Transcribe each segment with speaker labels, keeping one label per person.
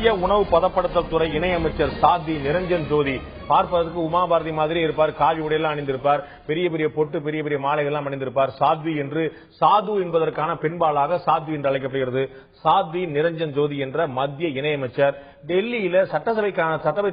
Speaker 1: மத்திய உணவு பதப்படுத்தல் துறை இணையமைச்சர் சாத்வி நிரஞ்சன் ஜோதி பார்ப்பதற்கு உமாபாரதி மாதிரி இருப்பார். காவி உடையெல்லாம் அணிந்திருப்பார். பெரிய பெரிய பொட்டு, பெரிய பெரிய மாலைகள்லாம் அணிந்திருப்பார். சாத்வி என்று சாது என்பதற்கான பெண்பாலாக சாத்வி என்று அழைக்கப்படுகிறது. சாத்வி நிரஞ்சன் ஜோதி என்ற மத்திய இணையமைச்சர் டெல்லியில சட்டசபை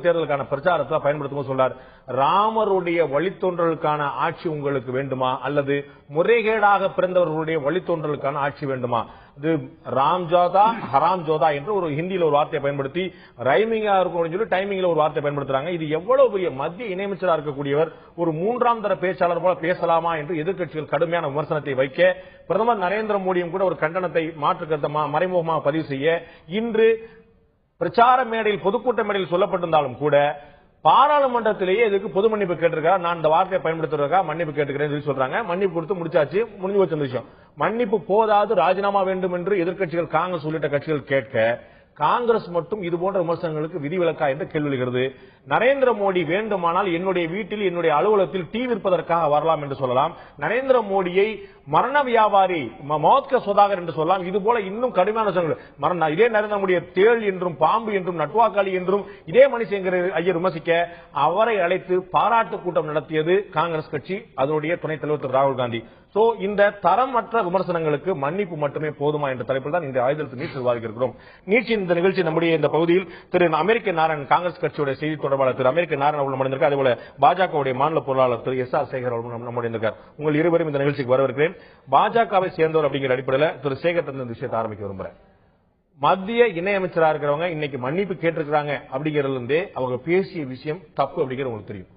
Speaker 1: தேர்தலுக்கான பிரச்சாரத்தை பயன்படுத்தும் சொல்றார். ராமருடைய வழித்தோன்றலுக்கான ஆட்சி உங்களுக்கு வேண்டுமா அல்லது முறைகேடாக பிறந்தவர்களுடைய வழித்தோன்றலுக்கான ஆட்சி வேண்டுமா? இது ராம் ஜோதா ஹராம் ஜோதா என்று ஒரு ஹிந்தியில ஒரு வார்த்தையை பயன்படுத்தி ரைமிங்கா இருக்கும் சொல்லி டைமிங்ல ஒரு வார்த்தை பயன்படுத்துறாங்க. இது எவ்வளவு பெரிய மத்திய இணையமைச்சராக இருக்கக்கூடியவர் ஒரு மூன்றாம் தர பேச்சாளர் போல பேசலாமா என்று எதிர்க்கட்சிகள் கடுமையான விமர்சனத்தை வைக்க, பிரதமர் நரேந்திர மோடியும் கூட ஒரு கண்டனத்தை மாற்று கருத்தை மறைமுகமாக பதிவு செய்ய, இன்று பிரச்சார மேடையில் பொதுக்கூட்ட மேடையில் சொல்லப்பட்டிருந்தாலும் கூட பாராளுமன்றத்திலேயே இதுக்கு பொது மன்னிப்பு கேட்டிருக்காரு. நான் இந்த வார்த்தையை பயன்படுத்துறதுக்காக மன்னிப்பு கேட்டுக்கிறேன் சொல்றாங்க. மன்னிப்பு கொடுத்து முடிச்சாச்சு, முடிஞ்சு வச்ச விஷயம். மன்னிப்பு போதாது, ராஜினாமா வேண்டும் என்று எதிர்க்கட்சிகள் காங்கிரஸ் உள்ளிட்ட கட்சிகள் கேட்க, காங்கிரஸ் மட்டும் இதுபோன்ற விமர்சனங்களுக்கு விதிவிலக்கா என்று கேள்வி எழுகிறது. நரேந்திர மோடி வேண்டுமானால் என்னுடைய வீட்டில் என்னுடைய அலுவலகத்தில் டீ விற்பதற்காக வரலாம் என்று சொல்லலாம். நரேந்திர மோடியை மரண வியாபாரி மௌத்க சுதாகர் என்று சொல்லலாம். இது போல இன்னும் கடுமையான மரண இதே நரேந்திர மோடியை தேள் என்றும் பாம்பு என்றும் நட்டுவாக்காளி என்றும் இதே மணிசேகர் ஐயர் விமர்சிக்க அவரை அழைத்து பாராட்டு கூட்டம் நடத்தியது காங்கிரஸ் கட்சி, அதனுடைய துணைத் தலைவர் திரு ராகுல் காந்தி. இந்த தரமற்ற விமர்சனங்களுக்கு மன்னிப்பு மட்டுமே போதுமா என்ற தலைப்பில் தான் இந்த ஆயுதத்தில் நீட் விவாதிக்கிறோம். நீட்சியின் இந்த நிகழ்ச்சி நம்முடைய இந்த பகுதியில் திரு அமெரிக்க நாராயணன், காங்கிரஸ் கட்சியுடைய செய்தி தொடர்பாளர் திரு அமெரிக்க நாராயணன் அவர்கள் மணிந்திருக்கார். அதேபோல பாஜகவுடைய மாநில பொருளாளர் திரு எஸ்.ஆர். சேகர் அவர்கள் நம்முடைய இருக்கார். உங்கள் இருவரும் இந்த நிகழ்ச்சிக்கு வரவிருக்கிறேன். பாஜகவை சேர்ந்தவர் அப்படிங்கிற அடிப்படையில் திரு சேகர் இந்த விஷயத்தை ஆரம்பிக்க விரும்புகிறேன். மத்திய இணையமைச்சராக இருக்கிறவங்க இன்னைக்கு மன்னிப்பு கேட்டிருக்கிறாங்க அப்படிங்கிறதுல இருந்தே அவங்க பேசிய விஷயம் தப்பு அப்படிங்கிறது உங்களுக்கு தெரியும்.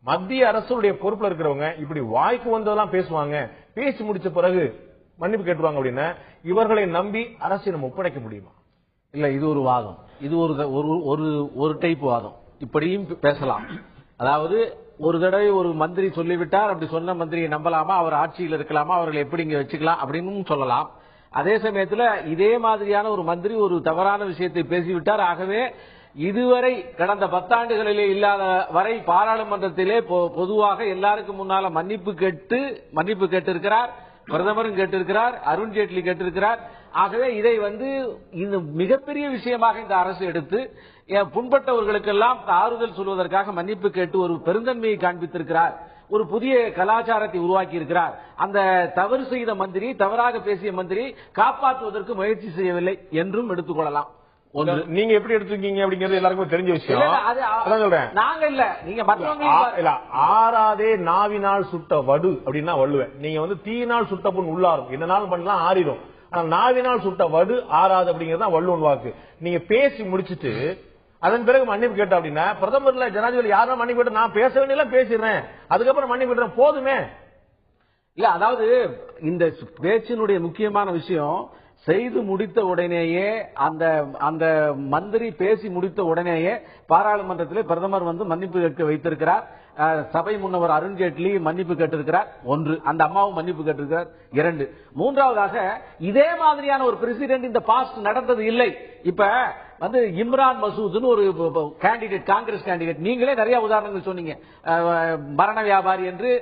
Speaker 1: மத்திய அரசுடைய பொறுப்புல இருக்கிறவங்க இப்படி வாய்க்கு வந்ததெல்லாம் பேசுவாங்க, பேசி முடிச்ச பிறகு மன்னிப்பு கேட்டுவாங்க அப்படின்னா இவர்களை நம்பி அரசை நம்ம ஒப்படைக்க முடியுமா?
Speaker 2: இல்ல, இது ஒரு வாதம். இது ஒரு டைப் வாதம். இப்படியும் பேசலாம். அதாவது ஒரு தடவை ஒரு மந்திரி சொல்லிவிட்டார், அப்படி சொன்ன மந்திரியை நம்பலாமா, அவர் ஆட்சியில் இருக்கலாமா, அவர்களை எப்படி இங்க வச்சுக்கலாம் அப்படின்னு சொல்லலாம். அதே சமயத்தில் இதே மாதிரியான ஒரு மந்திரி ஒரு தவறான விஷயத்தை பேசிவிட்டார், ஆகவே இதுவரை கடந்த 10 ஆண்டுகளிலே இல்லாத வரை பாராளுமன்றத்திலே பொதுவாக எல்லாருக்கும் முன்னால மன்னிப்பு கேட்டிருக்கிறார். பிரதமரும் கேட்டிருக்கிறார், அருண்ஜேட்லி கேட்டிருக்கிறார். ஆகவே இதை இந்த மிகப்பெரிய விஷயமாக இந்த அரசு எடுத்து புண்பட்டவர்களுக்கெல்லாம் ஆறுதல் சொல்வதற்காக மன்னிப்பு கேட்டு ஒரு பெருந்தன்மையை காண்பித்திருக்கிறார். ஒரு புதிய கலாச்சாரத்தை உருவாக்கி இருக்கிறார். அந்த தவறு செய்த மந்திரி, தவறாக பேசிய மந்திரி காப்பாற்றுவதற்கு முயற்சி செய்யவில்லை என்றும் எடுத்துக்கொள்ளலாம்.
Speaker 1: நீங்க எப்படி எடுத்துக்கீங்க அப்படிங்கிறது எல்லாருக்கும் தெரிஞ்ச விஷயம்.
Speaker 2: நாங்க இல்ல, நீங்க
Speaker 1: ஆறாதே நாவினால் சுட்ட வடு அப்படின்னா வள்ளுவேன். நீங்க தீயினால் சுட்ட புண் உள்ளாரும், என்னனாலும் பண்ணலாம் ஆறிடும். ஆனா நாவினால் சுட்ட வடு ஆறாது அப்படிங்கறது வள்ளுவன் வாக்கு. நீங்க பேசி முடிச்சுட்டு அதன் பிறகு மன்னிப்பு கேட்ட அப்படின்னா பிரதமர்ல ஜனாதிபதி யாரும் மன்னிப்பு கேட்ட, நான் பேச வேண்டியெல்லாம் பேசிடுறேன், அதுக்கப்புறம் மன்னிப்பு கேட்டேன் போதுமே.
Speaker 2: இல்ல, அதாவது இந்த பேச்சினுடைய முக்கியமான விஷயம் செய்து முடித்த உடனேயே அந்த மந்திரி பேசி முடித்த உடனேயே பாராளுமன்றத்தில் பிரதமர் மன்னிப்பு கேட்க வைத்திருக்கிறார். சபை முன்னவர் அருண்ஜேட்லி மன்னிப்பு கேட்டிருக்கிறார். 1, அந்த அம்மாவும் மன்னிப்பு கேட்டிருக்கிறார். 2, மூன்றாவதாக இதே மாதிரியான ஒரு பிரசிடென்ட் இந்த பாஸ்ட் நடந்தது இல்லை. இப்ப இம்ரான் மசூத்னு ஒரு கேண்டிடேட், காங்கிரஸ் கேண்டிடேட், நீங்களே நிறைய உதாரணங்கள் சொன்னீங்க, மரண வியாபாரி என்று.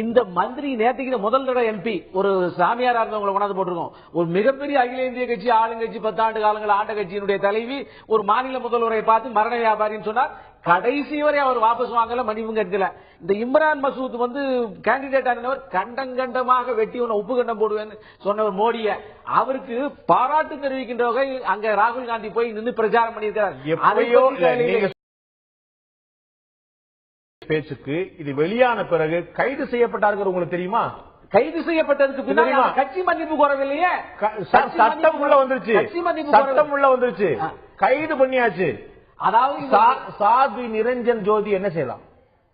Speaker 2: இந்த மந்திரி நேற்றுக்கு முதல் தடவை எம்பி ஒரு சாமியாரா இருந்தவங்களை கொண்டாந்து போட்டிருக்கோம். ஒரு மிகப்பெரிய அகில இந்திய கட்சி, ஆளுங்கட்சி, 10 ஆண்டு காலங்கள் ஆண்ட கட்சியினுடைய தலைவி ஒரு மாநில முதல்வரை பார்த்து மரண வியாபாரின்னு சொன்னார். கடைசி வரை அவர் வாபஸ் வாங்கல, மன்னிப்பு கேட்கல. இந்த இம்ரான் மசூத் கேண்டிடேட் ஆனவர் கண்டமாக வெட்டி உப்பு கண்டம் போடுவேன்னு சொன்னவர் மோடிய, அவருக்கு பாராட்டு தெரிவிக்கின்ற வகை அங்க ராகுல் காந்தி போய் நின்று பிரச்சாரம் பண்ணியிருக்கிறார்.
Speaker 1: பேச்சுக்கு இது வெளியான பிறகு கைது செய்யப்பட்டார்கள் உங்களுக்கு தெரியுமா?
Speaker 2: கைது செய்யப்பட்டதுக்கு பின்னாடி கட்சி மன்னிப்பு கோரவில்லையே.
Speaker 1: சட்டம் உள்ள வந்துருச்சு, சட்டம் உள்ள வந்துருச்சு, கைது பண்ணியாச்சு.
Speaker 2: அதாவது
Speaker 1: சாத்வி நிரஞ்சன் ஜோதி என்ன செய்யலாம்?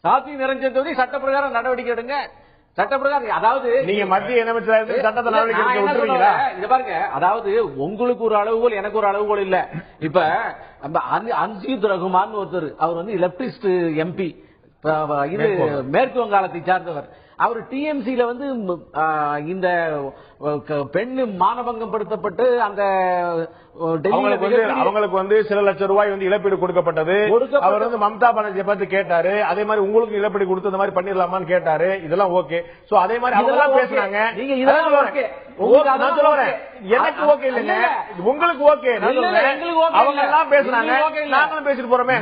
Speaker 2: சாத்வி நிரஞ்சன் ஜோதி சட்ட பிரகாரம் நடவடிக்கை எடுங்க. சட்டப்பிரகாரம், அதாவது நீங்க
Speaker 1: மத்திய இணையமைச்சர் சட்டத்தை நடவடிக்கை
Speaker 2: இத பாருங்க. அதாவது உங்களுக்கு ஒரு அளவுகோல், எனக்கு ஒரு அளவுகோல் இல்ல. இப்ப அன்சீத் ரகுமான் ஒருத்தர், அவர் லெப்டிஸ்ட் எம்பி, இது மேற்கு வங்காளத்தை சார்ந்தவர். அவர் டிஎம்சில இந்த பெண் மானபங்கம் படுத்தப்பட்டு அந்த
Speaker 1: அவங்களுக்கு சில லட்சம் ரூபாய் இழப்பீடு கொடுக்கப்பட்டது. அவர் மம்தா பானர்ஜியை பார்த்து கேட்டாரு, அதே மாதிரி உங்களுக்கு இழப்பீடு கொடுத்து இந்த மாதிரி பண்ணிடலாமான்னு கேட்டாரு. இதெல்லாம் ஓகே. சோ அதே மாதிரி அவங்க பேசுறாங்க. எனக்கு ஓகே இல்லைங்க, உங்களுக்கு ஓகே. அவங்க எல்லாம் பேசுறாங்க, நாங்களும் பேசிட்டு போறோமே.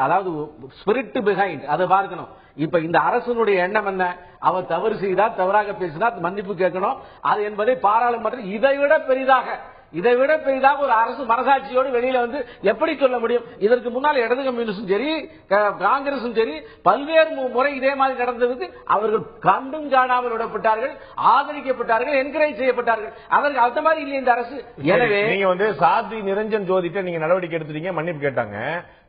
Speaker 2: அதாவது ஸ்பிரிட் பிஹைண்ட் அதை பார்க்கணும். இப்ப இந்த அரசனுடைய எண்ணம் என்ன? அவர் தவறு செய்தார், தவறாக பேசினார், மன்னிப்பு கேட்கணும். அது என்பதை பாராளுமன்றம் இதைவிட பெரிதாக ஒரு அரசு மனசாட்சியோடு வெளியில எப்படி சொல்ல முடியும்? இதற்கு முன்னால் இடது கம்யூனிஸ்டும் சரி, காங்கிரசும் சரி, பல்வேறு முறை இதே மாதிரி நடந்ததுக்கு அவர்கள் கண்டும் காணாமல் விடப்பட்டார்கள், ஆதரிக்கப்பட்டார்கள், என்கரேஜ் செய்யப்பட்டார்கள். அதற்கு அந்த மாதிரி இல்லை இந்த அரசு. எனவே
Speaker 1: நீங்க சாத்வி நிரஞ்சன் ஜோதிட்ட நீங்க நடவடிக்கை எடுத்துட்டீங்க, மன்னிப்பு கேட்டாங்க.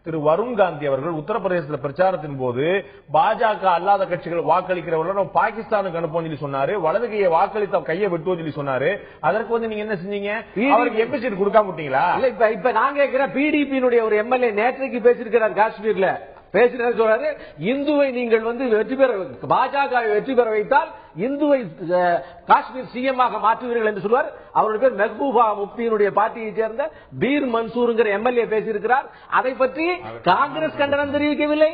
Speaker 1: திரு வருண் காந்தி அவர்கள் உத்தரப்பிரதேசத்தில் பிரச்சாரத்தின் போது பாஜக அல்லாத கட்சிகள் வாக்களிக்கிறவர்கள் பாகிஸ்தானுக்கு அனுப்போம் சொல்லி சொன்னாரு. வலது கையை வாக்களித்த கையை வெட்டுவோம் சொல்லி சொன்னாரு. அதற்கு நீங்க என்ன செஞ்சீங்க? அவருக்கு எம்பி சீட் கொடுக்காம விட்டீங்களா?
Speaker 2: இப்ப நான் கேட்கிறேன், பிடிபி ஒரு எம்எல்ஏ நேற்றைக்கு பேசியிருக்கிறார் காஷ்மீர்ல. பேசினார், சொல்றாரு இந்துவை நீங்கள் வெற்றி பெற, பாஜக வெற்றி பெற வைத்தால் இந்துவை காஷ்மீர் சிஎம் ஆக மாற்றுவீர்கள் என்று சொல்வார். அவருடைய பேர் மெஹபூபா முப்தியினுடைய பார்ட்டியை சேர்ந்த பீர் மன்சூர் எம்எல்ஏ பேசியிருக்கிறார். அதை பற்றி காங்கிரஸ் கண்டனம் தெரிவிக்கவில்லை,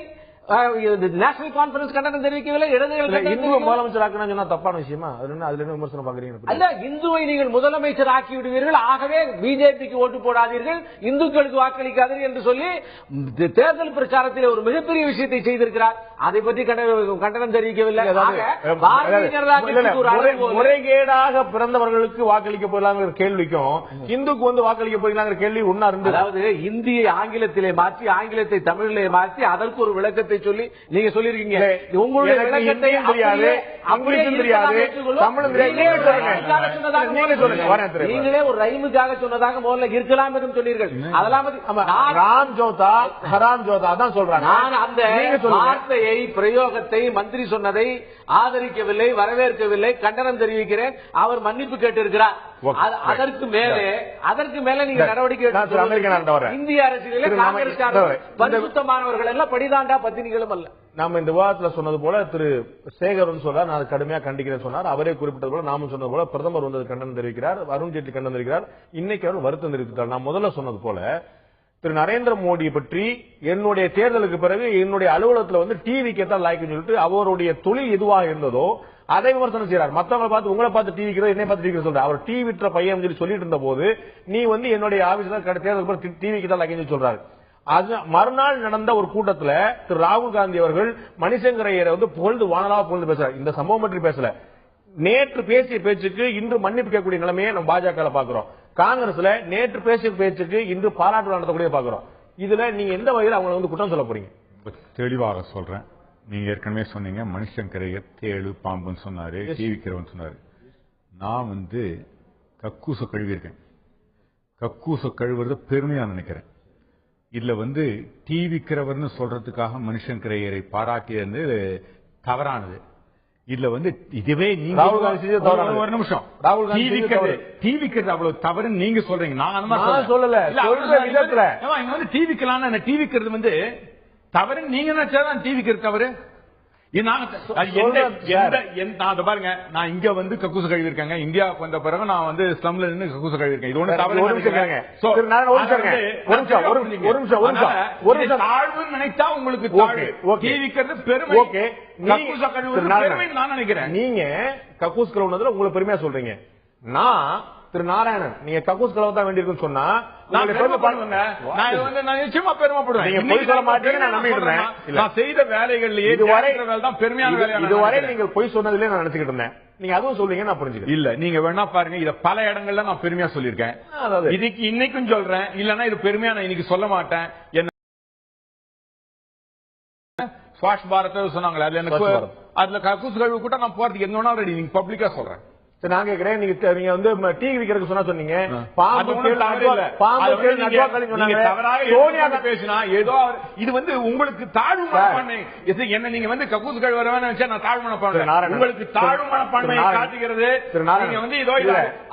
Speaker 2: நேஷனல் கான்பரன்ஸ் கண்டனம் தெரிவிக்கவில்லை.
Speaker 1: இந்துவை முதலமைச்சர் ஆக்கணும் தப்பான விஷயமா? அதுல விமர்சனம் பாக்குறீங்க?
Speaker 2: அல்ல, இந்துவை நீங்கள் முதலமைச்சர் ஆக்கி விடுவீர்கள், ஆகவே பிஜேபிக்கு ஓட்டு போடாதீர்கள், இந்துக்களுக்கு வாக்களிக்காதீர்கள் என்று சொல்லி தேர்தல் பிரச்சாரத்தில் ஒரு மிகப்பெரிய விஷயத்தை செய்திருக்கிறார். அதை பற்றி கண்டனம் தெரிவிக்கவில்லை. பாரதிய ஜனதா கட்சி
Speaker 1: முறைகேடாக பிறந்தவர்களுக்கு வாக்களிக்க போகலாங்கிற கேள்விக்கும் இந்துக்கு வாக்களிக்க போகலாங்கிற கேள்வி ஒன்னா இருந்து,
Speaker 2: அதாவது இந்தியை ஆங்கிலத்திலே மாற்றி, ஆங்கிலத்தை தமிழிலே மாற்றி, அதற்கு ஒரு விளக்கத்தை சொல்லி நீங்க சொல்லிருக்கீங்க. உங்களுடைய விளக்கத்தையும் தெரியாது,
Speaker 1: அவங்களுக்கும் தெரியாது, தமிழும்
Speaker 2: நீங்களே ஒரு ரைமுக்காக சொன்னதாக முதல்ல இருக்கலாம் என்று சொன்னீர்கள். அதெல்லாம்
Speaker 1: ராம் ஜோதா ஹராம் ஜோதா தான் சொல்றாங்க.
Speaker 2: நான் அந்த வார்த்தையை, பிரயோகத்தை, மந்திரி சொன்னதை ஆதரிக்கவில்லை, வரவேற்கவில்லை, கண்டனம் தெரிவிக்கிறேன். அவர் மன்னிப்பு கேட்டிருக்கிறார். அதற்கு மேலே நீங்க நடவடிக்கை இந்திய அரசியலிலே காங்கிரஸ் பரிசுத்தமானவர்கள் எல்லாம் படிதாண்டா பத்தினிகளும் அல்ல.
Speaker 1: நாம இந்த விவாதத்தில் சொன்னது போல திரு சேகர் சொல்றார், நான் கடுமையா கண்டிக்கிறேன் சொன்னார். அவரே குறிப்பிட்டது போல நாமும் சொன்னது போல பிரதமர் கண்டனம் தெரிவிக்கிறார், அருண் ஜேட்லி கண்டனம் தெரிவிக்கிறார். இன்னைக்கு அவர் வருத்தம் தெரிவித்தார். நான் முதல்ல சொன்னது போல திரு நரேந்திர மோடி பற்றி என்னுடைய தேர்தலுக்கு பிறகு என்னுடைய அலுவலகத்தில் டிவிக்கு தான் லாய்க்குன்னு சொல்லிட்டு அவருடைய தொழில் எதுவாக இருந்ததோ அதை விமர்சனம் செய்யறார். மத்தவங்களை பார்த்து, உங்களை பார்த்து டிவிக்கிறோம், என்னை பார்த்து டிவி சொல்ற. அவர் டிவி விட்டுற பையன் சொல்லி சொல்லிட்டு இருந்த போது நீ என்னுடைய ஆபீஸ்ல தேர்தலுக்கு டிவிக்கு தான் லாய்க்குன்னு சொல்றாரு. அது மறுநாள் நடந்த ஒரு கூட்டத்தில் திரு ராகுல் காந்தி அவர்கள் மணிசங்கர் ஐயரை புகழ்ந்து வானலாக புகழ்ந்து பேசுறார். இந்த சம்பவம் பற்றி பேசல, நேற்று பேசிய பேச்சுக்கு இன்று மன்னிப்பு கேட்கக்கூடிய நிலைமையை நம்ம பாஜக பாக்குறோம். காங்கிரஸ்ல நேற்று பேசிய பேச்சுக்கு இன்று பாராட்டு நடத்தக்கூடிய பாக்குறோம். இதுல நீங்க எந்த வகையில் அவங்களை குற்றம் சொல்ல போறீங்க?
Speaker 3: தெளிவாக சொல்றேன். நீங்க ஏற்கனவே சொன்னீங்க மணிசங்கர் ஐயர் தேழு பாம்புன்னு சொன்னாரு, டிவிக்கிறவன் சொன்னாரு. நான் கக்கூச கழுவிருக்கேன். கக்கூச கழுவுறது பெருமையா நினைக்கிறேன். இதுல டிவிக்கிறவர்னு சொல்றதுக்காக மணிசங்கர் ஐயரை பாராட்டியது தவறானது. இதுல இதுவே நீங்க ஒரு நிமிஷம், டிவிக்கிறது அவ்வளவு தவறு நீங்க சொல்றீங்க, நான் சொல்லல. டிவிக்கலாம் டிவிக்கிறது தவறு நீங்க நினைச்சாதான் டிவிக்கிறது தவறு. பாருங்க, நான் இங்க கக்கூசு கழுவி இருக்காங்க. இந்தியாவுக்கு வந்த பிறகு நான் ஸ்லம்ல நின்று கக்கூசு கழுவி இருக்கேன். இது ஒண்ணு தாழ்வு நினைத்தா உங்களுக்கு டிவிக்கிறது பெருமை. கக்கூச கழுவுறது பெருமை நான் நினைக்கிறேன்.
Speaker 1: நீங்க கக்கூஸ் கழுவுனதுல உங்களுக்கு பெருமையா சொல்றீங்க. நான் திரு நாராயணன், நீங்க கக்கூஸ் கலவை தான் வேண்டியிருக்குன்னு சொன்னா நான்
Speaker 3: நிச்சயமா பெருமைப்படுவேன். நீங்க பொய் சொல்ல மாட்டீங்க, நான் நம்பிடுறேன். நான் செய்த வேலைகள்லயே இதுவரை தான் பெருமையான வேலை.
Speaker 1: இதுவரை நீங்க பொய் சொன்னதுலயே நான் நினைச்சுக்கிட்டு இருந்தேன். நீங்க அதுவும் சொல்றீங்க, நான் புரிஞ்சுக்கிறேன்.
Speaker 3: இல்ல, நீங்க வேணா பாருங்க, இத பல இடங்கள்ல நான் பெருமையா சொல்லியிருக்கேன். இதுக்கு இன்னைக்கும் சொல்றேன். இல்லன்னா இது பெருமையா நான் இன்னைக்கு சொல்ல மாட்டேன். என்ன ஸ்வாஷ் பாரத் சொன்னாங்களே, அதுல எனக்கு அதுல கக்கூஸ் கழுவு கூட நான் போறதுக்கு என்ன ரெடி. நீங்க பப்ளிக்கா சொல்றேன்.
Speaker 1: நான் கேக்குறேன், நீங்க டிவி விக்கிறதுக்கு சொன்னீங்க,
Speaker 3: பேசினா ஏதோ இது உங்களுக்கு தாழ்வு மனப்பான்மை. என்ன நீங்க கக்கூஸ் கழுவறவன்னு நினைச்சா நான் தாழ்வு மனப்பான்மை, உங்களுக்கு தாழ்வு மனப்பான்மை காட்டுகிறது. நீங்க ஏதோ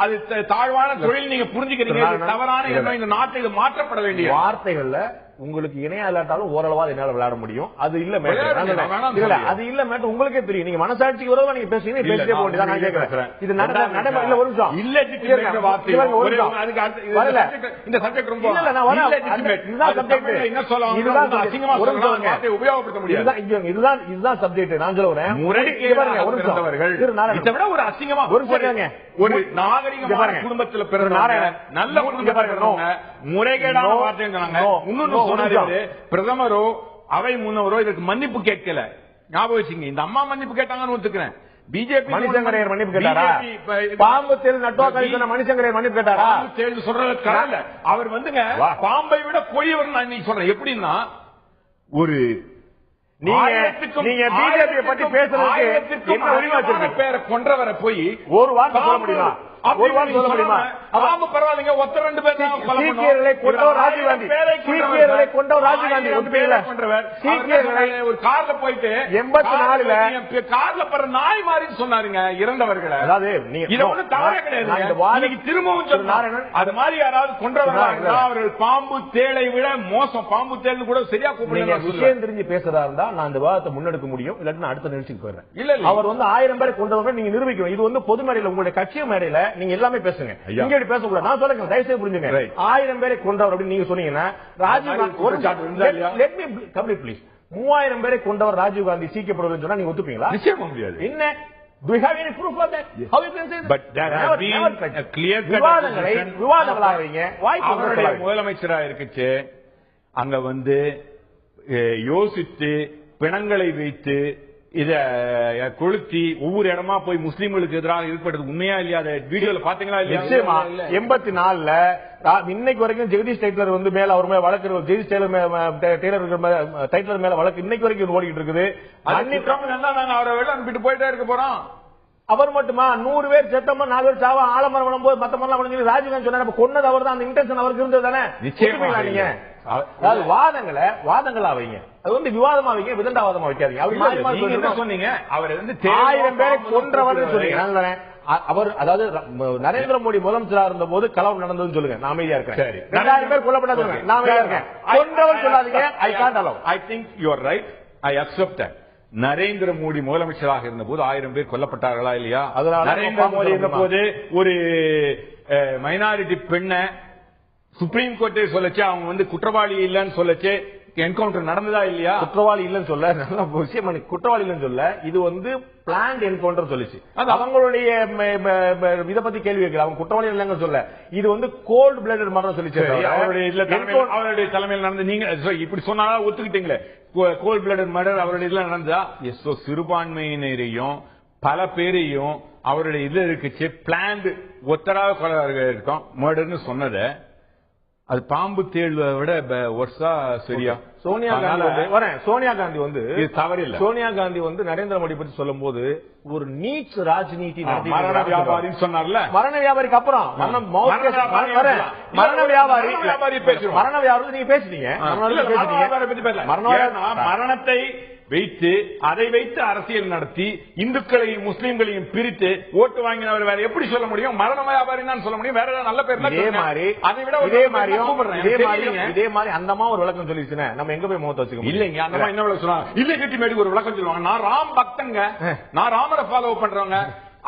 Speaker 3: அது தாழ்வான தொழில் நீங்க புரிஞ்சுக்கிறீங்க. தவறான இந்த நாட்டை இது மாற்றப்பட வேண்டிய
Speaker 1: வார்த்தைகள்ல உங்களுக்கு இணையா இல்லாட்டாலும் ஓரளவா என்னால விளையாட முடியும். அது இல்ல மேட்டர், அது இல்ல மேட்டர், உங்களுக்கே தெரியும். நீங்க மனசாட்சிக்கு விரோதமா நீங்க பேசுறீங்க, பேசிட்டே போட்டுதான் நான் கேட்கிறேன். இது நடைமுறை இல்ல. ஒரு நிமிஷம்,
Speaker 3: இல்ல இந்த சப்ஜெக்ட் ரொம்ப இதுதான் உபயோகப்படுத்த முடியாது.
Speaker 1: இதுதான் சப்ஜெக்ட். நான் சொல்றேன்
Speaker 3: ஒரு அசிங்கமா ஒரு நாகரிகமான குடும்பத்தில் பிறந்த நல்ல முறைகேடான வார்த்தை சொன்னாரு. பிரதமரோ அவை முன்னவரோ இதற்கு மன்னிப்பு கேட்கல. ஞாபகம் வச்சுங்க, இந்த அம்மா மன்னிப்பு கேட்டாங்கன்னு ஒத்துக்கிறேன். பிஜேபி
Speaker 1: மணிசங்கரையர் மன்னிப்பு கேட்டாரா? பாம்பு தேல் நட்டுவா கழிச்ச மணிசங்கரையர் மன்னிப்பு கேட்டாரா?
Speaker 3: சொல்றது அவர் வந்துங்க பாம்பை விட கொடியவர். நான் இன்னைக்கு சொல்றேன் எப்படின்னா, ஒரு
Speaker 1: நீங்க பிஜேபி பத்தி பேசுறதுக்கு என்ன உரிமை வச்சிருக்க?
Speaker 3: பேரை கொன்றவரை போய்
Speaker 1: ஒரு வார்த்தை சொல்ல முடியுமா? ஒரு வார்த்தை சொல்ல முடியுமா?
Speaker 3: பரவாயில்லைங்க, ஒத்த 2 பேர்
Speaker 1: சீக்கியர்களை கொண்டவர் ராஜீவ்காந்தி. சீக்கியர்களை கொண்டவர் ராஜீவ்காந்தி கொண்டவர். சீக்கியர்களை
Speaker 3: ஒரு கார்ல போயிட்டு
Speaker 1: 84
Speaker 3: கார்ல பற நாய் மாதிரி சொன்னாருங்க இறந்தவர்களை.
Speaker 1: அதாவது
Speaker 3: இத ஒண்ணு தவறே கிடையாது. திரும்பவும் சொன்னாரு அது மாதிரி யாராவது கொன்றவர்களா அவர்கள் பாம்பு தேளை விட மோசம். பாம்பு தேள்னு கூட சரியா கூப்பிடுங்க.
Speaker 1: விஷயம் தெரிஞ்சு பேசுறதா இருந்தா நான் இந்த வாதத்தை முன்னெடுக்க முடியும். இல்லாட்டி நான் அடுத்த நிகழ்ச்சிக்கு போயிடுறேன்.
Speaker 3: இல்ல
Speaker 1: அவர் வந்து 1000 பேரை கொண்டவர்கள் நீங்க நிரூபிக்கணும். இது வந்து பொது மேடையில, உங்களுடைய கட்சி மேடையில நீங்க எல்லாமே பேசுங்க. இங்க பேசக்கூடாது. நான் சொல்றேன், தயவுசெய்து புரிஞ்சுங்க. 1000 பேரை கொண்டவர் அப்படின்னு நீங்க சொன்னீங்கன்னா, ராஜீவ்காந்தி 3000 பேரை கொண்டவர் ராஜீவ்காந்தி சீக்கியப்படுவதுன்னு சொன்னா நீங்க ஒத்துப்பீங்களா?
Speaker 3: நிச்சயமா முடியாது.
Speaker 1: என்ன? Do you have any proof of that? How you can say that?
Speaker 3: But there has been a clear
Speaker 1: விவாதங்களாவீங்க.
Speaker 3: அவருடைய முதலமைச்சராக இருக்குச்சு, அங்க வந்து யோசித்து பிணங்களை வைத்து இத கொளுத்தி ஒவ்வொரு இடமா போய் முஸ்லீம்களுக்கு எதிராக ஏற்பட்டது உண்மையா இல்லையா? வீடியோல பாத்தீங்களா இல்லையா?
Speaker 1: 84ல இன்னைக்கு வரைக்கும் ஜெகதீஷ் டைட்லர் வந்து மேல அவர் மேல வழக்கு, ஜெகதீஷ் டைட்லர் மேல வழக்கு இன்னைக்கு வரைக்கும் ஓடிட்டு இருக்குது.
Speaker 3: அவரை வெளில அனுப்பிட்டு போயிட்டே இருக்க போறோம்.
Speaker 1: அவர் மட்டுமா 100 பேர் செத்தமா 4 பேர் சாவா ஆலமரம் பண்ணும்போது மத்த மாதிரி ராஜீவ்காந்தி சொன்னார். கொன்னது அவர் தான். அந்த இன்டென்ஷன் அவருக்கு இருந்தது தானே?
Speaker 3: நிச்சயமா
Speaker 1: நீங்க அதாவது வாதங்களா வைங்க. அது வந்து விவாதமா வைங்க, விதண்டாவாதமா வைக்காதீங்க. அவர் சொன்னீங்க அவர் வந்து 1000 பேரை கொன்றவர் சொன்னீங்க. அவர் அதாவது நரேந்திர மோடி முதலமைச்சராக இருந்த போது கலவரம் நடந்ததுன்னு சொல்லுங்க, நான் அமைதியா இருக்கேன். 2000 பேர் கொல்லப்பட்டது நான் அமைதியா இருக்கேன். கொன்றவர் சொல்லாதீங்க. I can't allow.
Speaker 3: I think you are right. I accept that. Narendra Modi முதலமைச்சராக இருந்த போது 1000 பேர் கொல்லப்பட்டார்களா இல்லையா? நரேந்திர மோடி இருந்த போது ஒரு மைனாரிட்டி பெண்ணை சுப்ரீம் கோர்ட்டே சொல்லச்சு, அவங்க வந்து குற்றவாளி இல்லன்னு சொல்லச்சு, என்கவுண்டர் நடந்ததா இல்லையா?
Speaker 1: குற்றவாளி இல்லன்னு சொல்ல, நல்ல விஷயம். குற்றவாளி இல்லன்னு சொல்ல, இது வந்து பிளான்ட் என்கவுண்டர் சொல்லிச்சு. அவங்களுடைய இத பத்தி கேள்வி கேட்கல. அவங்க குற்றவாளி இல்லங்க சொல்ல, இது வந்து கோல்ட் பிளடட் மரணம் சொல்லிச்சு.
Speaker 3: அவருடைய தலைமையில் நடந்து நீங்க இப்படி சொன்னாலும் ஒத்துக்கிட்டீங்களே, கோல்ட் பிளடட் மர்டர் அவருடைய இதுல நடந்தா? சிறுபான்மையினரையும் பல பேரையும் அவருடைய இதுல இருக்குச்சு பிளான்ட் ஒத்தராக கொலை இருக்கும் மர்டர்னு சொன்னதை அது பாம்பு தேள்வை விட வருஷா சரியா?
Speaker 1: சோனியா காந்தி வந்து தவறில்லை. சோனியா காந்தி வந்து நரேந்திர மோடி பத்தி சொல்லும் போது ஒரு நீச் ராஜ்நீதி
Speaker 3: மரண வியாபாரி சொன்னார்ல.
Speaker 1: மரண வியாபாரிக்கு அப்புறம் மரண வியாபாரி நீங்க பேசுறீங்க.
Speaker 3: மரணத்தை வைத்து அதை வைத்து அரசியல் நடத்தி இந்துக்களையும் முஸ்லீம்களையும் பிரித்து ஓட்டு வாங்கினவர் வேற எப்படி சொல்ல முடியும்? மரண வியாபாரி தான் சொல்ல முடியும். வேற ஏதாவது நல்ல பேர்
Speaker 1: இதே மாதிரி அந்தமா ஒரு விளக்கம் சொல்லிச்சுன்னா நம்ம எங்க போய் முகத்தை வச்சுக்கோம்?
Speaker 3: இல்லைங்க, அந்த என்ன விளக்கம் சொன்னாங்க? இல்லைக்கு ஒரு விளக்கம் சொல்லுவாங்க. நான் ராம் பக்தங்க, நான் ராமரை ஃபாலோ பண்றவங்க.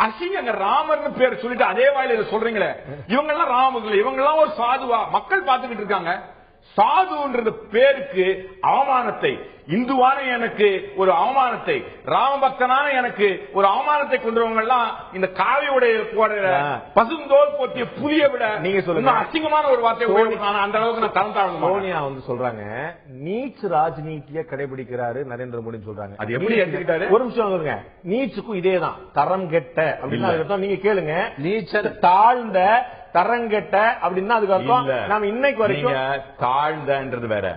Speaker 3: அசிங்க ராமர்னு பேர் சொல்லிட்டு அதே வாயில சொல்றீங்களே, இவங்க எல்லாம் ராமர்கள், இவங்க எல்லாம் ஒரு சாதுவா மக்கள் பாத்துக்கிட்டு இருக்காங்க. சாதுன்றது பேருக்கு அவமானத்தை, இந்துவான எனக்கு ஒரு அவமானத்தை, ராமபக்தனான எனக்கு ஒரு அவமானத்தை கொண்டவங்க எல்லாம் இந்த காவியுடைய போடுற பசுந்தோல் போட்டிய புலியை விட நீங்க சொல்லுங்க அசிங்கமான ஒரு வார்த்தை அந்த அளவுக்கு நான் தரம் தாழ்வு.
Speaker 1: சோனியா வந்து சொல்றாங்க நீச் ராஜ்நீதியை கடைபிடிக்கிறாரு நரேந்திர மோடி சொல்றாங்க.
Speaker 3: அது எப்படி எடுத்துக்கிட்டாரு?
Speaker 1: ஒரு நிமிஷம் வருங்க. நீச்சுக்கும் இதேதான் தரம் கெட்ட அப்படின்னு நீங்க கேளுங்க. நீச்சல் தாழ்ந்த தரங்கெட்ட அப்படின்னா அதுக்கு அர்த்தம் நாம இன்னைக்கு வரைக்கும்
Speaker 3: தாழ்ந்தன்றது வேற.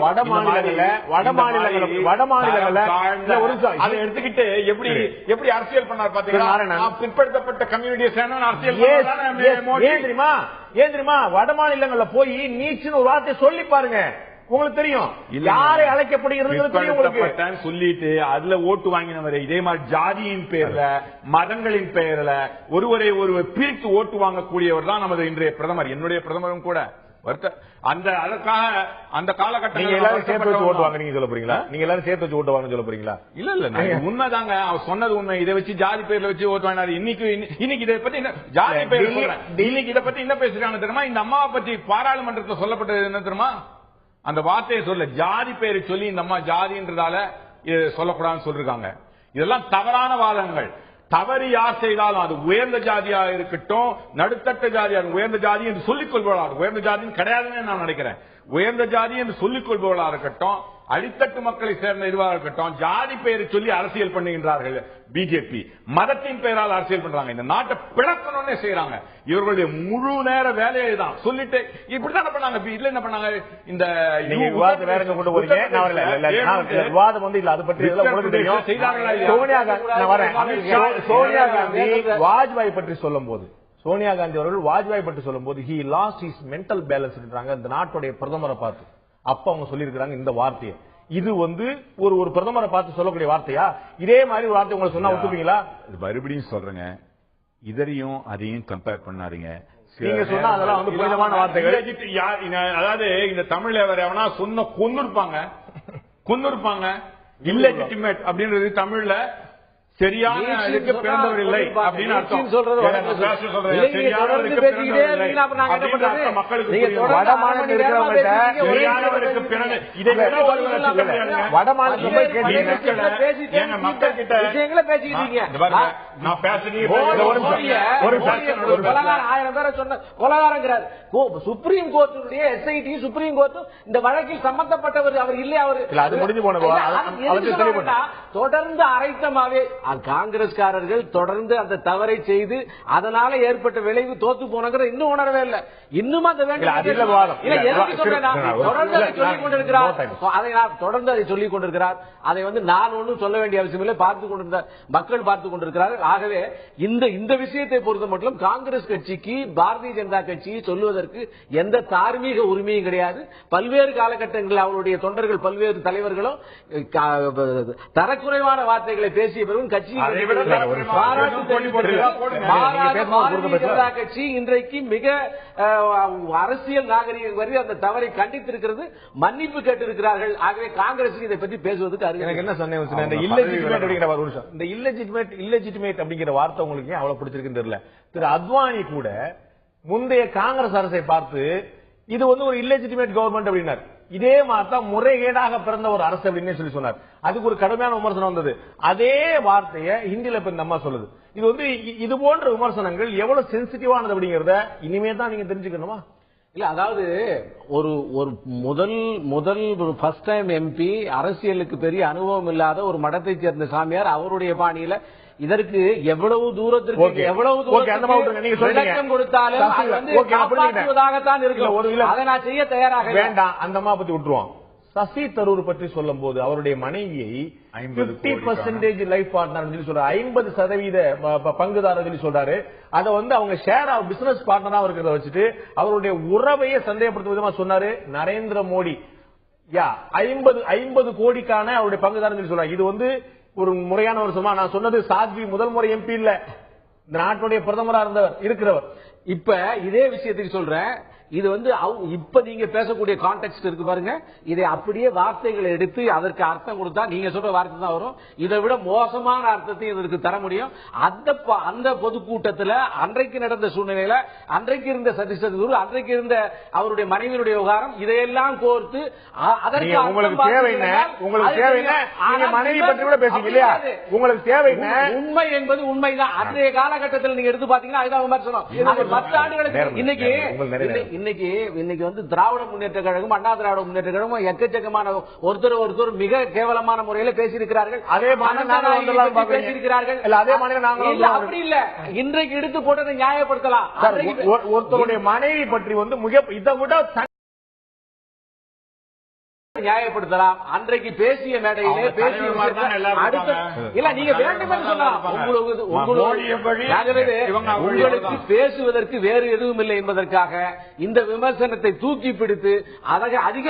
Speaker 1: வட மாநிலங்கள்ல
Speaker 3: அதை எடுத்துக்கிட்டு எப்படி அரசியல் பண்ணார் பாத்தீங்கன்னா, பிற்படுத்தப்பட்ட கம்யூனிட்டியை சேர்ந்த அரசியல்
Speaker 1: ஏன் தெரியுமா? வட மாநிலங்கள்ல போய் நீச்சுன்னு ஒரு வார்த்தை சொல்லி பாருங்க. உங்களுக்கு தெரியும் யாரை அழைக்கப்படுகிறது தெரியும் உங்களுக்கு
Speaker 3: சொல்லிட்டு அதுல ஓட்டு வாங்கினவரை இதே மாதிரி ஜாதியின் பேர்ல மதங்களின் பெயர்ல ஒருவரை ஒருவர் பிரித்து ஓட்டு வாங்கக்கூடியவர் தான் நமது இன்றைய பிரதமர். என்னுடைய பிரதமரும் கூட அந்த அதற்காக அந்த காலகட்டத்தில்
Speaker 1: எல்லாரும் சேர்த்து வச்சு ஓட்டு வாங்குறீங்க சொல்ல போறீங்களா? நீங்க எல்லாரும் சேர்த்து வச்சு ஓட்டு வாங்க சொல்ல போறீங்களா?
Speaker 3: இல்ல உண்மைதாங்க, அவர் சொன்னது உண்மை. இதை வச்சு ஜாதி பேர்ல வச்சு ஓட்டு வாங்கினாரு. இன்னைக்கு இதை பத்தி ஜாதி பேர் இன்னைக்கு இதை பத்தி என்ன பேசுறாங்க தெரியுமா? இந்த அம்மாவை பத்தி பாராளுமன்றத்தில் சொல்லப்பட்டது என்ன தெரியுமா? அந்த வார்த்தையை சொல்ல ஜாதி பேரை சொல்லி இந்த அம்மா ஜாதின்றதால சொல்லக்கூடாதுன்னு சொல்லிருக்காங்க. இதெல்லாம் தவறான வாதங்கள். தவறு யார் செய்தாலும் அது உயர்ந்த ஜாதியாக இருக்கட்டும், நடுத்தட்ட ஜாதியாக, உயர்ந்த ஜாதி என்று சொல்லிக் கொள்பவர்களாக, உயர்ந்த ஜாதின்னு கிடையாதுன்னு நான் நினைக்கிறேன். உயர்ந்த ஜாதி என்று சொல்லிக் கொள்பவர்களாக இருக்கட்டும், அடித்தட்டு மக்களை சேர்ந்த இதுவாக இருக்கட்டும், ஜாதி பெயரை சொல்லி அரசியல் பண்ணுகின்றார்கள் பிஜேபி. மதத்தின் பெயரால் அரசியல் பண்றாங்க. இந்த நாட்டை பிளக்கணும்னு செய்யறாங்க. இவர்களுடைய முழு நேர வேலையை தான் சொல்லிட்டு இப்படிதான் பண்ணாங்க. இதுல என்ன பண்ணாங்க? இந்த
Speaker 1: விவாதத்தை வேற எங்க கொண்டு போறீங்க? விவாதம் வந்து இல்ல, அது பற்றி சோனியா காந்தி வாஜ்பாய் பற்றி சொல்லும் போது, சோனியா காந்தி அவர்கள் வாஜ்பாய் பற்றி சொல்லும் போது he lost his mental balance இந்த நாட்டுடைய பிரதமரை பார்த்து அப்ப அவங்க சொல்லியிருக்கிறாங்க இந்த வார்த்தையை. இது வந்து ஒரு பிரதமரை பார்த்து சொல்லக்கூடிய வார்த்தையா? இதே மாதிரி ஒரு வார்த்தை உங்களுக்கு சொன்னா ஒத்துப்பீங்களா?
Speaker 3: மறுபடியும் சொல்றேங்க, இதரையும் அதையும் கம்பேர் பண்ணாருங்க.
Speaker 1: நீங்க சொன்னா அதெல்லாம் வந்து புனிதமான வார்த்தைகள்.
Speaker 3: அதாவது இந்த தமிழ்ல வேற எவனா சொன்ன கொன்னுருப்பாங்க. இல்லெஜிட்டிமேட் அப்படின்றது தமிழ்ல சரியான பிறந்தவர் இல்லை அப்படின்னு அர்த்தம்.
Speaker 2: சுப்ரீம் கோர்ட்டுடைய எஸ்ஐடி சுப்ரீம் கோர்ட் இந்த வழக்கில் சம்பந்தப்பட்டவர் அவர் இல்லை. அவர்
Speaker 1: அது முடிஞ்சு போன
Speaker 2: தொடர்ந்து அரைத்தமாவே காங்கிரஸ்காரர்கள் தொடர்ந்து அந்த தவறை செய்து அதனால ஏற்பட்ட விளைவு தோத்து போனங்கிற இன்னும் உணரவே இல்லை. இன்னும் அந்த தொடர்ந்து அதை சொல்லிக் கொண்டிருக்கிறார். அதை வந்து நான் ஒன்றும் சொல்ல வேண்டிய அவசியம் இல்லை, பார்த்துக் கொண்டிருந்தார், மக்கள் பார்த்துக் கொண்டிருக்கிறார்கள். ஆகவே இந்த விஷயத்தை பொறுத்த மட்டும் காங்கிரஸ் கட்சிக்கு பாரதிய ஜனதா கட்சி சொல்லுவதற்கு எந்த தார்மீக உரிமையும் கிடையாது. பல்வேறு காலகட்டங்களில் அவருடைய தொண்டர்கள் பல்வேறு தலைவர்களும் தரக்குறைவான வார்த்தைகளை பேசிய பிறகு கட்சி இன்றைக்கு மிக அரசியல் நாகரிகம் வரை அந்த தவறை கண்டித்திருக்கிறது, மன்னிப்பு கேட்டிருக்கிறார்கள். ஆகவே காங்கிரஸ் இதை பற்றி பேசுவதற்கு
Speaker 1: எனக்கு என்ன சந்தேகம், இந்த இல்லெஜிட்டிமேட் அப்படிங்கிற வார்த்தை உங்களுக்கு அவ்வளவு பிடிச்சிருக்குன்னு தெரியல. திரு அத்வானி கூட முந்தைய காங்கிரஸ் அரசை பார்த்து இது வந்து ஒரு இல்லெஜிட்டிமேட் கவர்மெண்ட் அப்படின்னார். இதே மாதிரி முறைகேடாக பிறந்த ஒரு அரசு அப்படின்னு சொல்லி சொன்னார். அதுக்கு ஒரு கடுமையான விமர்சனம் வந்தது. அதே வார்த்தையை ஹிந்தியில இப்ப இந்த அம்மா சொல்லுது. இது வந்து இது போன்ற விமர்சனங்கள் எவ்வளவு சென்சிட்டிவானது அப்படிங்கறத இனிமே தான் நீங்க தெரிஞ்சுக்கணுமா?
Speaker 2: இல்ல, அதாவது ஒரு முதல் ஃபர்ஸ்ட் டைம் எம்பி, அரசியலுக்கு பெரிய அனுபவம் இல்லாத ஒரு மடத்தை சேர்ந்த சாமியார் அவருடைய பாணியில இதற்கு எவ்வளவு தூரத்திற்கு விளக்கம் கொடுத்தாலும் காப்பாற்றுவதாகத்தான் இருக்கு. அதை நான் செய்ய தயாராக
Speaker 1: வேண்டாம். அந்த அம்மா பத்தி விட்டுருவோம். சசி தரூர் பற்றி சொல்லும் போது அவருடைய மனைவியை 50% லைஃப் பார்ட்னர் சொல்றாரு, 50% பங்குதாரர் சொல்றாரு. அதை வந்து அவங்க ஷேர் பிசினஸ் பார்ட்னரா இருக்கிறத வச்சுட்டு அவருடைய உறவையே சந்தேகப்படுத்தும் விதமா சொன்னாரு நரேந்திர மோடி. 50 கோடிக்கான அவருடைய பங்குதாரர் சொல்றாரு. இது வந்து ஒரு முறையான ஒரு சும்மா நான் சொன்னது சாத்வி முதல் முறை எம்பி இல்ல, இந்த நாட்டுடைய பிரதமரா இருக்கிறவர்.
Speaker 2: இப்ப இதே விஷயத்துக்கு சொல்றேன். இது வந்து இப்ப நீங்க பேசக்கூடிய கான்டெக்ஸ்ட் இருக்கு பாருங்க, இதை அப்படியே வார்த்தைகளை எடுத்து அதற்கு அர்த்தம் கொடுத்தா நீங்க சொல்ற வார்த்தை தான் வரும். இதை விட மோசமான அர்த்தத்தை இதற்கு தர முடியும். அந்த பொதுக்கூட்டத்தில் அன்றைக்கு நடந்த சூழ்நிலையில அன்றைக்கு இருந்த சதீஷ் தரூர், அன்றைக்கு இருந்த அவருடைய மனைவியுடைய விவகாரம், இதையெல்லாம் கோர்த்து அதற்கு
Speaker 1: உங்களுக்கு தேவை என்ன? மனைவி பற்றி கூட பேசுங்க இல்லையா? உங்களுக்கு தேவை
Speaker 2: உண்மை என்பது உண்மைதான். அன்றைய காலகட்டத்தில் நீங்க எடுத்து பாத்தீங்கன்னா அதுதான் விமர்சனம். 10 ஆண்டுகளுக்கு இன்னைக்கு வந்து திராவிட முன்னேற்ற கழகம், அண்ணா திராவிட முன்னேற்ற கழகம் எக்கச்சக்கமான ஒருத்தர் மிக கேவலமான முறையில் பேசியிருக்கிறார்கள்.
Speaker 1: அதே மாதிரி
Speaker 2: பேசியிருக்கிறார்கள். அப்படி இல்ல, இன்றைக்கு எடுத்து போட்டதை நியாயப்படுத்தலாம்.
Speaker 1: ஒருத்தருடைய மனைவி பற்றி வந்து இதை விட
Speaker 2: நியாயப்படுத்தலாம். அன்றைக்கு பேசிய மேடையிலே பேசிய அடுத்த இல்ல நீங்க வேண்டும் என்று சொல்லலாம். உங்களுக்கு பேசுவதற்கு வேறு எதுவும் இல்லை என்பதற்காக இந்த விமர்சனத்தை தூக்கி பிடித்து அதிக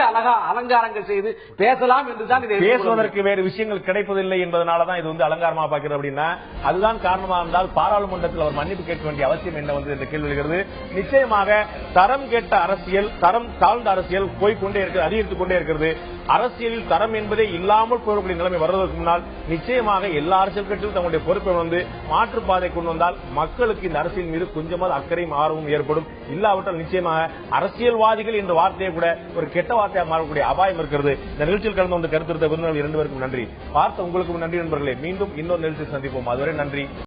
Speaker 2: அலங்காரங்கள் செய்து பேசலாம் என்றுதான் இதை
Speaker 1: பேசுவதற்கு வேறு விஷயங்கள் கிடைப்பதில்லை என்பதனாலதான் இது வந்து அலங்காரமா பார்க்கிறது அப்படின்னா அதுதான் காரணமா இருந்தால் பாராளுமன்றத்தில் அவர் மன்னிப்பு கேட்க வேண்டிய அவசியம் என்ன வந்து என்ற கேள்வி எழுகிறது. நிச்சயமாக தரம் கேட்ட அரசியல், தரம் தாழ்ந்த அரசியல் போய்கொண்டே இருக்கிறது, அதிகரித்துக் கொண்டே இருக்கிறது. அரசியலில் தரம் என்பதே இல்லாமல் போகக்கூடிய நிலைமை வருவதற்கு முன்னால் நிச்சயமாக எல்லா அரசியல் கட்சியும் தங்களுடைய பொறுப்பை வந்து மாற்றுப்பாதை கொண்டு வந்தால் மக்களுக்கு இந்த அரசியல் மீது கொஞ்சமாவது அக்கறையும் ஆர்வமும் ஏற்படும். இல்லாவிட்டால் நிச்சயமாக அரசியல்வாதிகள் என்ற வார்த்தையை கூட ஒரு கெட்ட வார்த்தையாக மாறக்கூடிய அபாயம் இருக்கிறது. இந்த நிகழ்ச்சியில் கலந்து கொண்டு கருத்து விருந்தினர்கள் 2 பேருக்கும் நன்றி. பார்த்த உங்களுக்கும் நன்றி நண்பர்களே. மீண்டும் இன்னொரு நிகழ்ச்சியில் சந்திப்போம். அதுவரை நன்றி.